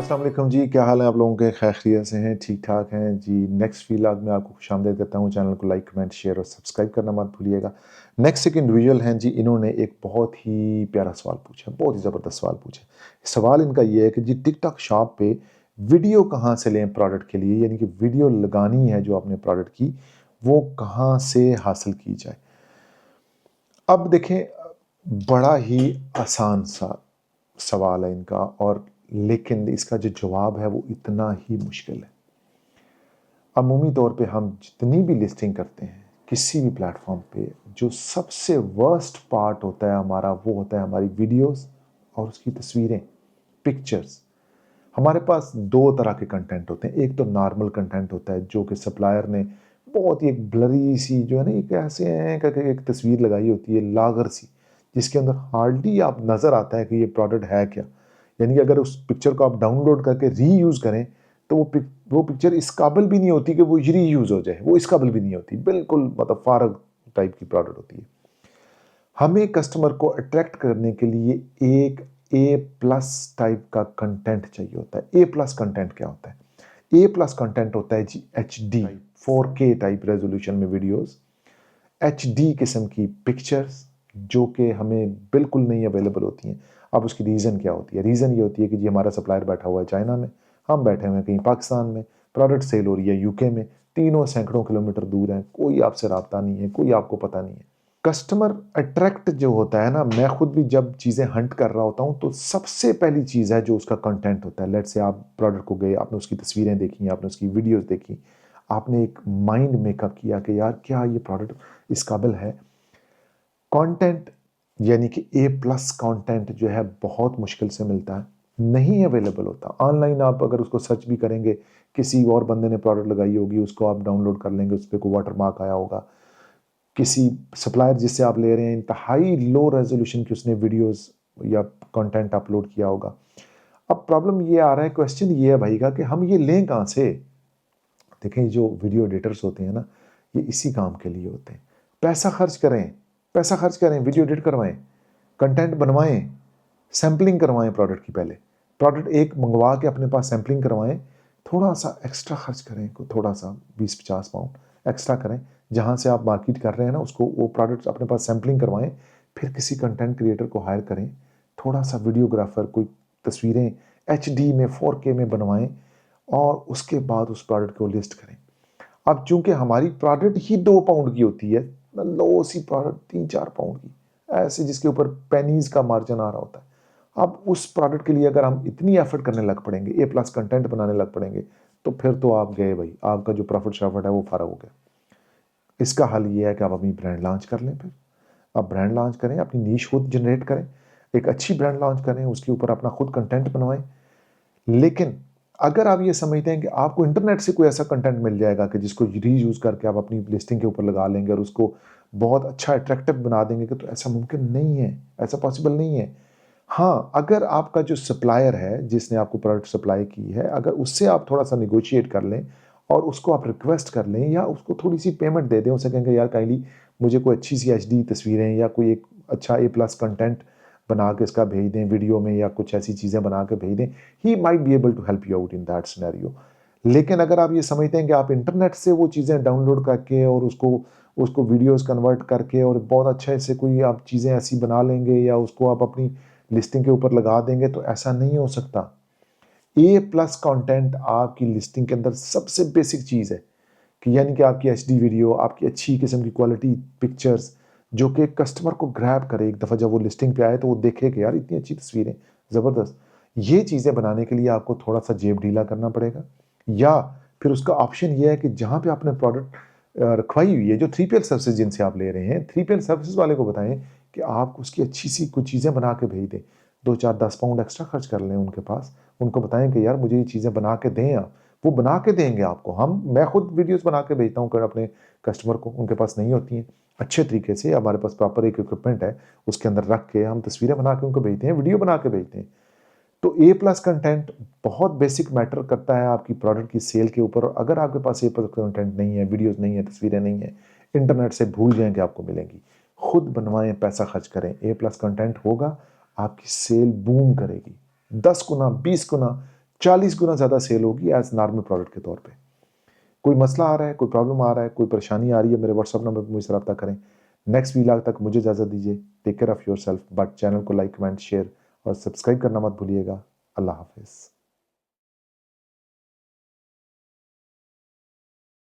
अस्सलाम वालेकुम जी, क्या हाल है आप लोगों के? खैरियत से हैं, ठीक ठाक हैं जी। नेक्स्ट व्लॉग में आपको खुशामदीद कहता हूँ। चैनल को लाइक कमेंट शेयर और सब्सक्राइब करना मत भूलिएगा। नेक्स्ट एक इंडिविजुअल हैं जी, इन्होंने एक बहुत ही प्यारा सवाल पूछा, बहुत ही ज़बरदस्त सवाल पूछा। सवाल इनका ये है कि जी टिकटॉक शॉप पे वीडियो कहाँ से लें प्रोडक्ट के लिए, यानी कि वीडियो लगानी है जो आपने प्रोडक्ट की, वो कहाँ से हासिल की जाए। अब देखें, बड़ा ही आसान सा सवाल है इनका, और लेकिन इसका जो जवाब है वो इतना ही मुश्किल है। अमूमी तौर पे हम जितनी भी लिस्टिंग करते हैं किसी भी प्लेटफॉर्म पे, जो सबसे वर्स्ट पार्ट होता है हमारा, वो होता है हमारी वीडियोस और उसकी तस्वीरें, पिक्चर्स। हमारे पास दो तरह के कंटेंट होते हैं। एक तो नॉर्मल कंटेंट होता है जो कि सप्लायर ने बहुत ही एक ब्लरी सी, जो है ना, एक ऐसे हैं करके एक तस्वीर लगाई होती है लागर सी, जिसके अंदर हार्डली आप नज़र आता है कि ये प्रोडक्ट है क्या। यानी कि अगर उस पिक्चर को आप डाउनलोड करके री यूज़ करें तो वो पिक्चर इस काबिल भी नहीं होती कि वो री यूज़ हो जाए, वो इस काबिल भी नहीं होती, बिल्कुल मतलब फारग टाइप की प्रोडक्ट होती है। हमें कस्टमर को अट्रैक्ट करने के लिए एक ए प्लस टाइप का कंटेंट चाहिए होता है। ए प्लस कंटेंट क्या होता है? ए प्लस कंटेंट होता है जी H D, 4K type resolution में वीडियोस, एच डी किस्म की पिक्चर्स जो कि हमें बिल्कुल नहीं अवेलेबल होती हैं। अब उसकी रीज़न क्या होती है? रीज़न ये होती है कि जी हमारा सप्लायर बैठा हुआ है चाइना में, हम बैठे हुए हैं कहीं पाकिस्तान में, प्रोडक्ट सेल हो रही है यूके में, तीनों सैकड़ों किलोमीटर दूर हैं, कोई आपसे रब्ता नहीं है, कोई आपको पता नहीं है। कस्टमर अट्रैक्ट जो होता है ना, मैं खुद भी जब चीज़ें हंट कर रहा होता हूँ तो सबसे पहली चीज़ है जो उसका कंटेंट होता है। लेट्स से आप प्रोडक्ट को गए, आपने उसकी तस्वीरें देखी, आपने उसकी वीडियोस देखी, आपने एक माइंड मेकअप किया कि यार क्या ये प्रोडक्ट इस काबिल है। कंटेंट यानी कि ए प्लस कंटेंट जो है बहुत मुश्किल से मिलता है, नहीं अवेलेबल होता ऑनलाइन। आप अगर उसको सर्च भी करेंगे, किसी और बंदे ने प्रोडक्ट लगाई होगी, उसको आप डाउनलोड कर लेंगे, उस पर कोई वाटर मार्क आया होगा, किसी सप्लायर जिससे आप ले रहे हैं इंतहाई लो रेजोल्यूशन की उसने वीडियोस या कंटेंट अपलोड किया होगा। अब प्रॉब्लम ये आ रहा है, क्वेश्चन ये है भाई का कि हम ये लें कहाँ से? देखें, जो वीडियो एडिटर्स होते हैं ना, ये इसी काम के लिए होते हैं। पैसा खर्च करें, पैसा खर्च करें, वीडियो एडिट करवाएं, कंटेंट बनवाएं, सैम्पलिंग करवाएं प्रोडक्ट की। पहले प्रोडक्ट एक मंगवा के अपने पास सैम्पलिंग करवाएं, थोड़ा सा एक्स्ट्रा खर्च करें, थोड़ा सा 20-50 पाउंड एक्स्ट्रा करें, जहाँ से आप मार्केट कर रहे हैं ना उसको, वो प्रोडक्ट अपने पास सैम्पलिंग करवाएं। फिर किसी कंटेंट क्रिएटर को हायर करें, थोड़ा सा वीडियोग्राफर, कोई तस्वीरें HD में 4K में बनवाएं, और उसके बाद उस प्रोडक्ट को लिस्ट करें। अब चूंकि हमारी प्रोडक्ट ही 2 पाउंड की होती है, लो सी प्रोडक्ट 3-4 पाउंड की, ऐसे जिसके ऊपर पेनीज का मार्जिन आ रहा होता है। अब उस प्रोडक्ट के लिए अगर हम इतनी एफर्ट करने लग पड़ेंगे, ए प्लस कंटेंट बनाने लग पड़ेंगे, तो फिर तो आप गए भाई, आपका जो प्रॉफिट शॉफिट है वो फर्क हो गया। इसका हल ये है कि आप अपनी ब्रांड लॉन्च कर लें। फिर आप ब्रांड लॉन्च करें, अपनी नीश खुद जनरेट करें, एक अच्छी ब्रांड लॉन्च करें, उसके ऊपर अपना खुद कंटेंट बनवाएं। लेकिन अगर आप ये समझते हैं कि आपको इंटरनेट से कोई ऐसा कंटेंट मिल जाएगा कि जिसको रीयूज़ करके आप अपनी लिस्टिंग के ऊपर लगा लेंगे और उसको बहुत अच्छा अट्रैक्टिव बना देंगे, कि तो ऐसा मुमकिन नहीं है, ऐसा पॉसिबल नहीं है। हाँ, अगर आपका जो सप्लायर है जिसने आपको प्रोडक्ट सप्लाई की है, अगर उससे आप थोड़ा सा निगोशिएट कर लें और उसको आप रिक्वेस्ट कर लें या उसको थोड़ी सी पेमेंट दे दें, उसे कहेंगे यार काइंडली मुझे कोई अच्छी सी HD तस्वीरें या कोई एक अच्छा ए प्लस कंटेंट बना के इसका भेज दें वीडियो में, या कुछ ऐसी चीज़ें बना के भेज दें, he might be able to help you out in that scenario. लेकिन अगर आप ये समझते हैं कि आप इंटरनेट से वो चीज़ें डाउनलोड करके और उसको उसको वीडियोस कन्वर्ट करके और बहुत अच्छे से कोई आप चीज़ें ऐसी बना लेंगे या उसको आप अपनी लिस्टिंग के ऊपर लगा देंगे, तो ऐसा नहीं हो सकता। ए प्लस कंटेंट आपकी लिस्टिंग के अंदर सबसे बेसिक चीज़ है, कि यानी कि आपकी HD वीडियो, आपकी अच्छी किस्म की क्वालिटी पिक्चर्स, जो कि कस्टमर को ग्रैब करे। एक दफ़ा जब वो लिस्टिंग पे आए तो वो देखे कि यार इतनी अच्छी तस्वीरें, ज़बरदस्त। ये चीज़ें बनाने के लिए आपको थोड़ा सा जेब ढीला करना पड़ेगा, या फिर उसका ऑप्शन ये है कि जहाँ पे आपने प्रोडक्ट रखवाई हुई है, जो 3PL सर्विसेज जिनसे आप ले रहे हैं, 3PL सर्विसेज वाले को बताएं कि आप उसकी अच्छी सी कुछ चीज़ें बना के भेज दें। 2-4-10 पाउंड एक्स्ट्रा खर्च कर लें उनके पास, उनको बताएं कि यार मुझे ये चीज़ें बना के दें आप, वो बना के देंगे आपको। मैं खुद वीडियोस बना के भेजता हूँ अपने कस्टमर को, उनके पास नहीं होती हैं, अच्छे तरीके से हमारे पास प्रॉपर एक इक्विपमेंट है, उसके अंदर रख के हम तस्वीरें बना के उनको भेजते हैं, वीडियो बना के भेजते हैं। तो ए प्लस कंटेंट बहुत बेसिक मैटर करता है आपकी प्रोडक्ट की सेल के ऊपर। अगर आपके पास ए प्लस कंटेंट नहीं है, वीडियोस नहीं है, तस्वीरें नहीं है, इंटरनेट से भूल जाएं कि आपको मिलेंगी। खुद बनवाएं, पैसा खर्च करें, ए प्लस कंटेंट होगा, आपकी सेल बूम करेगी, 10 गुना, 20 गुना, 40 गुना ज़्यादा सेल होगी एज नॉर्मल प्रोडक्ट के तौर पे। कोई मसला आ रहा है, कोई प्रॉब्लम आ रहा है, कोई परेशानी आ रही है, मेरे व्हाट्सअप नंबर पर मुझसे रब्ता करें। नेक्स्ट वीलॉग तक मुझे इजाज़त दीजिए। Take care of yourself, but channel को लाइक, कमेंट, शेयर और सब्सक्राइब करना मत भूलिएगा। अल्लाह हाफ़िज़।